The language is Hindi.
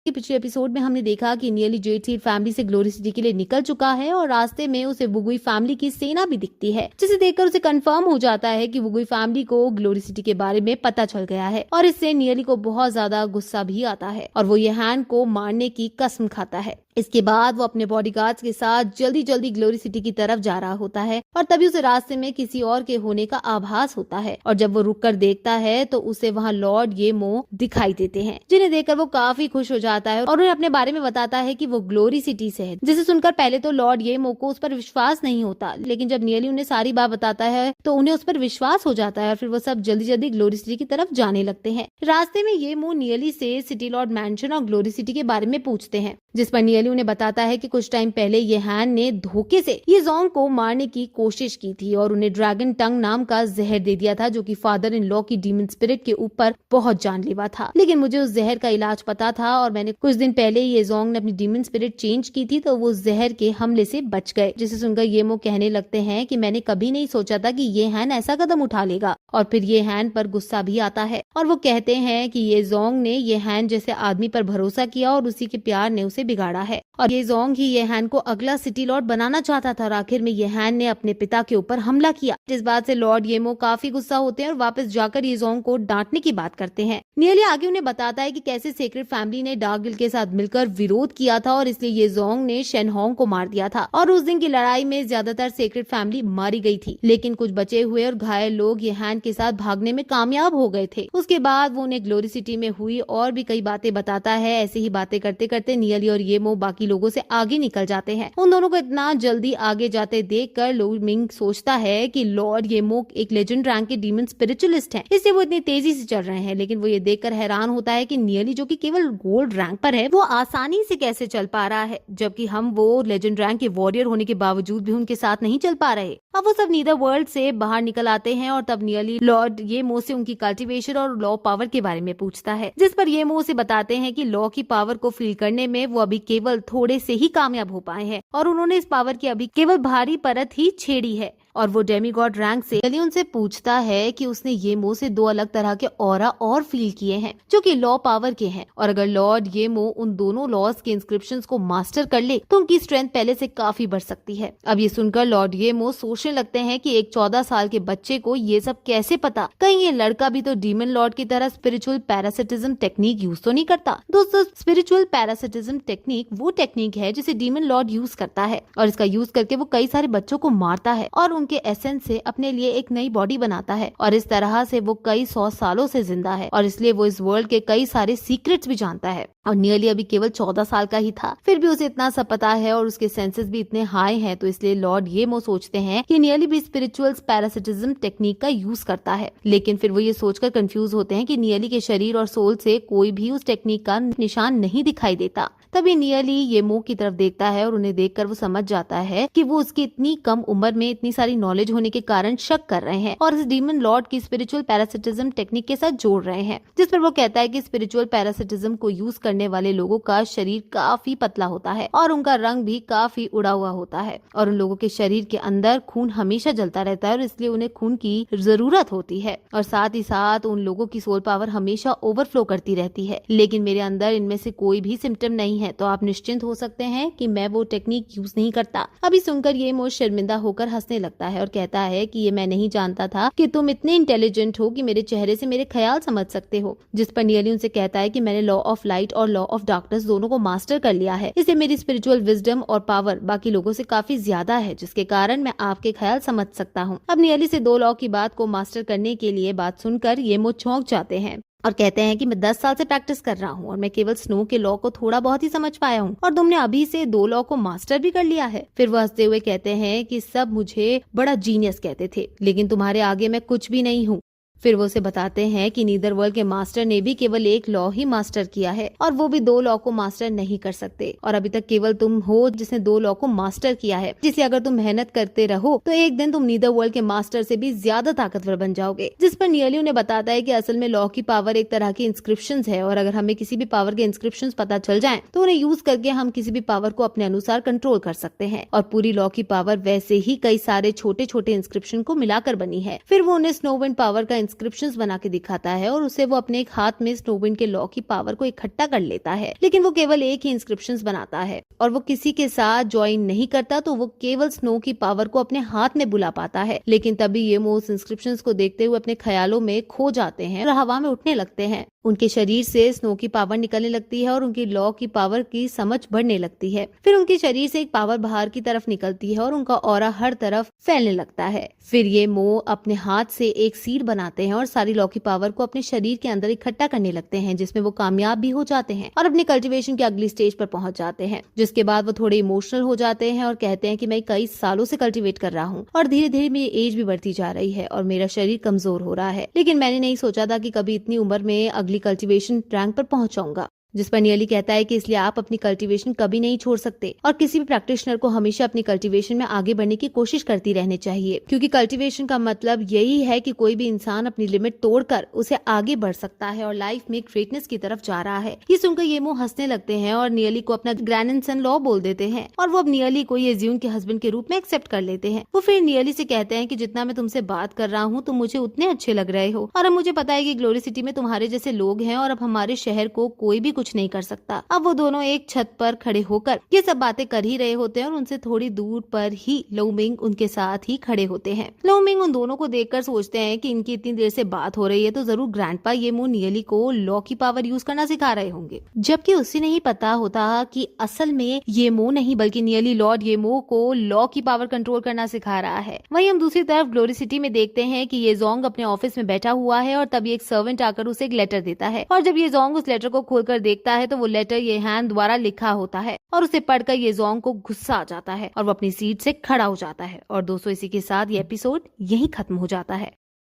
पिछले एपिसोड में हमने देखा कि नियली जेड सीड फैमिली से ग्लोरी सिटी के लिए निकल चुका है और रास्ते में उसे वुगुई फैमिली की सेना भी दिखती है, जिसे देखकर उसे कंफर्म हो जाता है कि वुगुई फैमिली को ग्लोरी सिटी के बारे में पता चल गया है और इससे नियली को बहुत ज्यादा गुस्सा भी आता है और वो येहान को मारने की कसम खाता है। इसके बाद वो अपने बॉडीगार्ड्स के साथ जल्दी जल्दी ग्लोरी सिटी की तरफ जा रहा होता है और तभी उसे रास्ते में किसी और के होने का आभास होता है और जब वो रुककर देखता है तो उसे वहाँ लॉर्ड येमो दिखाई देते हैं, जिन्हें देखकर वो काफी खुश हो जाता है और उन्हें अपने बारे में बताता है कि वो ग्लोरी सिटी से है, जिसे सुनकर पहले तो लॉर्ड येमो को उस पर विश्वास नहीं होता, लेकिन जब नियली उन्हें सारी बात बताता है तो उन्हें उस पर विश्वास हो जाता है और फिर वो सब जल्दी जल्दी ग्लोरी सिटी की तरफ जाने लगते हैं। रास्ते में येमो नियली से सिटी लॉर्ड मैंशन और ग्लोरी सिटी के बारे में पूछते हैं, जिस पर नियली उन्हें बताता है कि कुछ टाइम पहले येहान ने धोखे से ये जोंग को मारने की कोशिश की थी और उन्हें ड्रैगन टंग नाम का जहर दे दिया था, जो कि फादर इन लॉ की डीमन स्पिरिट के ऊपर बहुत जानलेवा था। लेकिन मुझे उस जहर का इलाज पता था और मैंने कुछ दिन पहले ये जोंग ने अपनी डीमन स्पिरिट चेंज की थी तो वो जहर के हमले से बच गए। जिसे सुनकर येमो कहने लगते हैं कि मैंने कभी नहीं सोचा था कि येहान ऐसा कदम उठा लेगा और फिर येहान पर गुस्सा भी आता है और वो कहते हैं कि ये जोंग ने येहान जैसे आदमी पर भरोसा किया और उसी के प्यार ने उसे बिगाड़ा है और ये जोंग ही येहान को अगला सिटी लॉर्ड बनाना चाहता था और आखिर में येहान ने अपने पिता के ऊपर हमला किया। इस बात से लॉर्ड येमो काफी गुस्सा होते हैं और वापस जाकर ये जोंग को डांटने की बात करते हैं। नियली आगे उन्हें बताता है कि कैसे सेक्रेट फैमिली ने डार्क गिल्ड के साथ मिलकर विरोध किया था और इसलिए ये जोंग ने शेनहोंग को मार दिया था और उस दिन की लड़ाई में ज्यादातर सेक्रेट फैमिली मारी गई थी, लेकिन कुछ बचे हुए और घायल लोग येहान के साथ भागने में कामयाब हो गए थे। उसके बाद वो उन्हें ग्लोरी सिटी में हुई और भी कई बातें बताता है। ऐसे ही बातें करते करते नियली और येमो बाकी लोगों से आगे निकल जाते हैं। उन दोनों को इतना जल्दी आगे जाते देखकर लो मिंग सोचता है कि लॉर्ड येमो एक लेजेंड रैंक के डीमन स्पिरिचुअलिस्ट हैं, इसलिए वो इतनी तेजी से चल रहे हैं। लेकिन वो ये देखकर हैरान होता है कि नियली जो कि केवल गोल्ड रैंक पर है वो आसानी से कैसे चल पा रहा है, जबकि हम वो लेजेंड रैंक के वॉरियर होने के बावजूद भी उनके साथ नहीं चल पा रहे। अब वो सब नीदर वर्ल्ड से बाहर निकल आते हैं और तब नियली लॉर्ड येमो से उनकी कल्टीवेशन और लॉ पावर के बारे में पूछता है, जिस पर येमो उसे बताते हैं कि लॉ की पावर को फील करने में वो अभी केवल थोड़े से ही कामयाब हो पाए हैं और उन्होंने इस पावर की अभी केवल भारी परत ही छेड़ी है। और वो डेमीगॉड रैंक से नियली उनसे पूछता है कि उसने येमो से दो अलग तरह के ऑरा और फील किए हैं जो कि लॉ पावर के हैं और अगर लॉर्ड येमो उन दोनों लॉज के इंस्क्रिप्शंस को मास्टर कर ले तो उनकी स्ट्रेंथ पहले से काफी बढ़ सकती है। अब ये सुनकर लॉर्ड येमो सोचने लगते हैं कि एक 14 साल के बच्चे को ये सब कैसे पता, कहीं ये लड़का भी तो डीमन लॉर्ड की तरह स्पिरिचुअल पैरासिटिज्म टेक्निक यूज तो नहीं करता। दोस्तों, स्पिरिचुअल पैरासिटिज्म टेक्निक वो टेक्निक है जिसे डीमन लॉर्ड यूज करता है और इसका यूज करके वो कई सारे बच्चों को मारता है और उनके एसेंस से अपने लिए एक नई बॉडी बनाता है और इस तरह से वो कई 100 सालों से जिंदा है और इसलिए वो इस वर्ल्ड के कई सारे सीक्रेट्स भी जानता है। और नियली अभी केवल 14 साल का ही था, फिर भी उसे इतना सब पता है और उसके सेंसेस भी इतने हाई हैं, तो इसलिए लॉर्ड येमो सोचते हैं कि नियली भी स्पिरिचुअल पैरासिटिज्म टेक्निक का यूज करता है। लेकिन फिर वो ये सोचकर कंफ्यूज होते हैं कि नियली के शरीर और सोल से कोई भी उस टेक्निक का निशान नहीं दिखाई देता। तभी नियली येमो की तरफ देखता है और उन्हें देखकर वो समझ जाता है कि वो उसकी इतनी कम उम्र में इतनी सारी नॉलेज होने के कारण शक कर रहे हैं और इस डीमन लॉर्ड की स्पिरिचुअल पैरासिटिज्म टेक्निक के साथ जोड़ रहे हैं, जिस पर वो कहता है कि स्पिरिचुअल पैरासिटिज्म को यूज करने वाले लोगों का शरीर काफी पतला होता है और उनका रंग भी काफी उड़ा हुआ होता है और उन लोगों के शरीर के अंदर खून हमेशा जलता रहता है और इसलिए उन्हें खून की जरूरत होती है और साथ ही साथ उन लोगों की सोल पावर हमेशा ओवरफ्लो करती रहती है। लेकिन मेरे अंदर इनमें से कोई भी सिम्टम नहीं है, तो आप निश्चिंत हो सकते हैं कि मैं वो टेक्निक यूज नहीं करता। अभी सुनकर ये मोश शर्मिंदा होकर हंसने लगता है और कहता है कि ये मैं नहीं जानता था कि तुम इतने इंटेलिजेंट हो कि मेरे चेहरे से मेरे ख्याल समझ सकते हो। जिस पर नियली उनसे कहता है कि मैंने लॉ ऑफ लाइट और लॉ ऑफ डार्कनेस दोनों को मास्टर कर लिया है, इससे मेरी स्पिरिचुअल विजडम और पावर बाकी लोगों से काफी ज्यादा है, जिसके कारण मैं आपके ख्याल समझ सकता हूँ। अब नियली से 2 लॉ की बात को मास्टर करने के लिए बात सुनकर ये मुझ चौंक जाते हैं और कहते हैं कि मैं 10 साल से प्रैक्टिस कर रहा हूँ और मैं केवल स्नो के लॉ को थोड़ा बहुत ही समझ पाया हूँ और तुमने अभी से 2 लॉ को मास्टर भी कर लिया है। फिर वो हंसते हुए कहते हैं कि सब मुझे बड़ा जीनियस कहते थे, लेकिन तुम्हारे आगे मैं कुछ भी नहीं हूँ। फिर वो उसे बताते हैं कि नीदर वर्ल्ड के मास्टर ने भी केवल 1 लॉ ही मास्टर किया है और वो भी 2 लॉ को मास्टर नहीं कर सकते और अभी तक केवल तुम हो जिसने 2 लॉ को मास्टर किया है, जिसे अगर तुम मेहनत करते रहो तो एक दिन तुम नीदर वर्ल्ड के मास्टर से भी ज्यादा ताकतवर बन जाओगे। जिस पर नियली उन्हें बताता है कि असल में लॉ की पावर एक तरह की इंस्क्रिप्शंस है और अगर हमें किसी भी पावर के इंस्क्रिप्शंस पता चल जाएं तो उन्हें यूज करके हम किसी भी पावर को अपने अनुसार कंट्रोल कर सकते हैं और पूरी लॉ की पावर वैसे ही कई सारे छोटे छोटे इंस्क्रिप्शन को मिलाकर बनी है। फिर वो उन्हें स्नोविंड पावर का इंस्क्रिप्शंस बना के दिखाता है और उसे वो अपने एक हाथ में स्नोविंड के लॉ की पावर को इकट्ठा कर लेता है, लेकिन वो केवल एक ही इंस्क्रिप्शंस बनाता है और वो किसी के साथ ज्वाइन नहीं करता, तो वो केवल स्नो की पावर को अपने हाथ में बुला पाता है। लेकिन तभी ये उस इंस्क्रिप्शंस को देखते हुए अपने ख्यालों में खो जाते हैं और हवा में उठने लगते हैं। उनके शरीर से स्नो की पावर निकलने लगती है और उनकी लॉ की पावर की समझ बढ़ने लगती है। फिर उनके शरीर से एक पावर बाहर की तरफ निकलती है और उनका ऑरा हर तरफ फैलने लगता है। फिर ये अपने हाथ से एक सीड बनाते हैं और सारी लॉ की पावर को अपने शरीर के अंदर इकट्ठा करने लगते हैं, जिसमें वो कामयाब भी हो जाते हैं और अपने कल्टीवेशन की अगली स्टेज पर पहुंच जाते हैं। जिसके बाद वो थोड़े इमोशनल हो जाते हैं और कहते हैं कि मैं कई सालों से कल्टीवेट कर रहा हूँ और धीरे धीरे मेरी एज भी बढ़ती जा रही है और मेरा शरीर कमजोर हो रहा है, लेकिन मैंने नहीं सोचा था कि कभी इतनी उम्र में अगली कल्टीवेशन रैंक पर पहुंचाऊंगा। जिस पर नियली कहता है कि इसलिए आप अपनी कल्टीवेशन कभी नहीं छोड़ सकते और किसी भी प्रैक्टिशनर को हमेशा अपनी कल्टीवेशन में आगे बढ़ने की कोशिश करती रहनी चाहिए, क्योंकि कल्टीवेशन का मतलब यही है कि कोई भी इंसान अपनी लिमिट तोड़कर उसे आगे बढ़ सकता है और लाइफ में ग्रेटनेस की तरफ जा रहा है। ये सुनकर ये हंसने लगते हैं और नियली को अपना ग्रैंड सन लॉ बोल देते हैं और वो अब नियली को ये ज्यून के हस्बैंड के रूप में एक्सेप्ट कर लेते हैं। वो फिर नियली से कहते हैं कि जितना मैं तुमसे बात कर रहा हूँ तुम मुझे उतने अच्छे लग रहे हो और अब मुझे पता है कि ग्लोरी सिटी में तुम्हारे जैसे लोग हैं और अब हमारे शहर को कोई भी कुछ नहीं कर सकता। अब वो दोनों एक छत पर खड़े होकर ये सब बातें कर ही रहे होते हैं और उनसे थोड़ी दूर पर ही लो मिंग उनके साथ ही खड़े होते हैं। लो मिंग उन दोनों को देखकर सोचते हैं कि इनकी इतनी देर से बात हो रही है तो जरूर ग्रैंडपा ये नियली को लॉ की पावर यूज करना सिखा रहे होंगे, जबकि उसे नहीं पता होता कि असल में ये नहीं बल्कि नियली लॉर्ड ये को लॉ की पावर कंट्रोल करना सिखा रहा है। वहीं हम दूसरी तरफ ग्लोरी सिटी में देखते हैं कि ये जोंग अपने ऑफिस में बैठा हुआ है और तभी एक सर्वेंट आकर उसे एक लेटर देता है और जब ये जोंग उस लेटर को खोलकर देखता है तो वो लेटर ये हैंड द्वारा लिखा होता है और उसे पढ़कर ये जोंग को गुस्सा आ जाता है और वो अपनी सीट से खड़ा हो जाता है। और दोस्तों इसी के साथ ये एपिसोड यहीं खत्म हो जाता है।